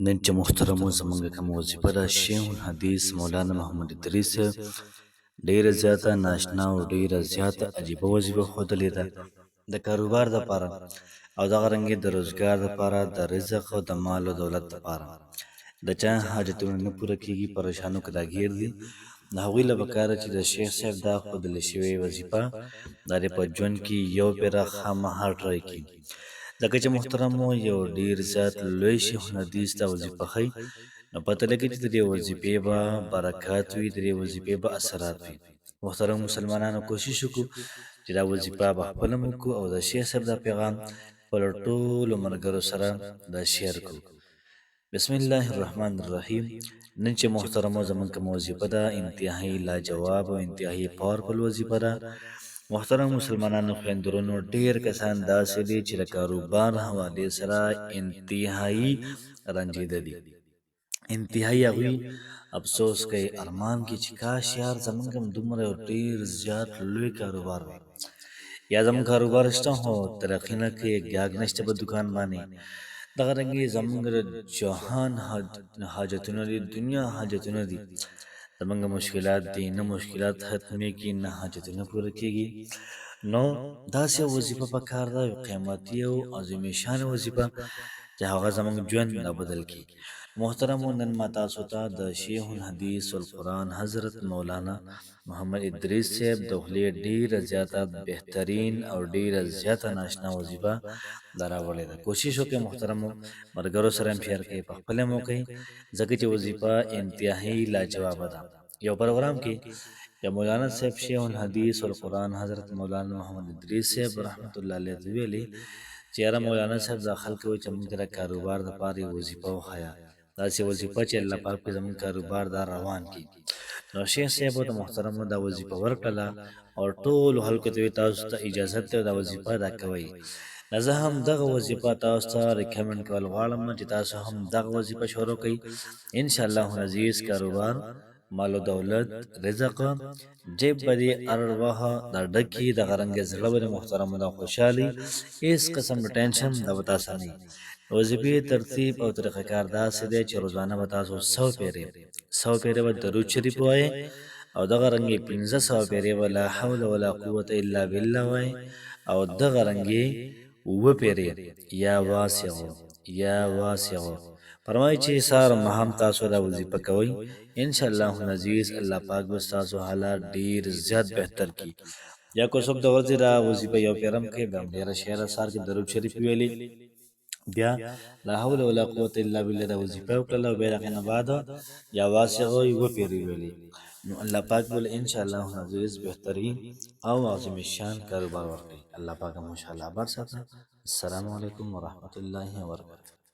نن چې محترمو زمونږ کوم وظیفه ده شیخ الحدیث مولانا محمد ادریس ډیره زیاته ناشنا او ډیره زیاته عجیبه وظیفه ښودلې ده د کاروبار دپاره او دغه رنګې د روزګار دپاره د رزق او د مال او دولت دپاره د چا حاجتونه نه پوره کیږي پریشانو کې دا ګیر دي د هغوی له پکاره چې د شیخ صاحب دا ښودلې شوې وظیفه دا دې په ژوند کې یو پیره خامخا ټرای کړي ځکه چې محترمو یو ډیر زیات لوی شیخ الحدیث دا وظیفه ښیي نو پته لګي چې د دې وظیفې به برکات وي د دې وظیفې به اثرات وي محترم مسلمانانو کوشش وکړو چې دا وظیفه به خپله هم وکړو او د شیخ صاحب دا پیغام خپلو ټولو ملګرو سره دا شیر کړو بسم الله الرحمن الرحیم نن چې محترمو زمونږ کومه وظیفه ده انتهایی لاجواب او انتهایی پاورفل وظیفه ده محترم مسلمانانو خویندرونو ډیر کسان داسې دي چې د کاروبار حوالې سره انتهایی رنجیده دي انتهایی هغوی افسوس کوي ارمان کې چې کاش یار زمونږ هم دومره یو ډیر زیات لوی کاروبار وي یا زمونږ کاروبار شته خو ترقي نه کوي ګاګ نشته په دکان باندې دغه رنګې زمونږ د جهان حاجتونه دي دنیا حاجتونه دي زمونږ مشکلات دي نه مشکلات ختمېږي نه حاجتونه پوره کېږي نو داسې یو وظیفه پکار ده یو قیمتي او عظیم شانه وظیفه چې هغه زمونږ ژوند رابدل کړي محترمو نن ما تاسو ته د شیخ الحدیث والقرآن حضرت مولانا محمد ادریس صاحب د خولې ډیره زیاته بهترین او ډیره زیاته ناشنا وظیفه دا راوړې ده کوشش وکړئ محترمو ملګرو سره هم شیر کړئ په خپله هم وکړئ ځکه چې وظیفه انتهایی لاجوابه ده یو پروګرام کې یا مولانا صاحب شیخ الحدیث والقرآن حضرت مولانا محمد ادریس صاحب رحمت الله علیه ویلي چې یاره مولانا صاحب دا خلک وایي چې موږ د کاروبار دپاره یې وظیفه وښیه داسې وظیفه چې الله پاک پې زموږ کاروبار دا روان کړي نو شیخ صاحب د محترمو دا وظیفه ورکړله او ټولو خلکو ته تاسو ته اجازت دی دا وظیفه دا کوئ نو زه هم دغه وظیفه تاسو ته ریکمنډ کول غواړم چې تاسو هم دغه وظیفه شروع کړئ انشاءالله العزیز کاروبار مال و دولت رزق جیب به دې هر وخت دا ډکي دغه رنګې زړه به د محترمو دا خوشحالي هېڅ قسم د ټینشن دا به تاسو نه وظیفې ترتیب او طریقه کار داسې دی چې روزانه به تاسو 100 پیرې به درود شریف وایئ او دغه رنګې 1500 پیرې به لا حول ولا قوت الا بالله وایئ او دغه رنګې 7 پیرې یا واسعو فرمایي چې سار مهم تاسو دا وظیفه کوئ انشاءالله العزیز الله پاک به ستاسو حالات ډیر زیات بهتر کړي یا کو څوک د ورځې دا وظیفه یو پیرم کوي بیا ډېره شعر سار کې درود شریف ویلي بیا لا حول ولا قوت الا بالله دا وظیفه وکړله او بیا د هغې نه بعد یا واسعو 7 پیرې ویلي نو الله پاک بوله انشاءالله العزیز بهترین او عظیم شان کاروبار ورکړي الله پاک مو انشاءالله آباد ساته السلام علیکم ورحمت الله وبرکاته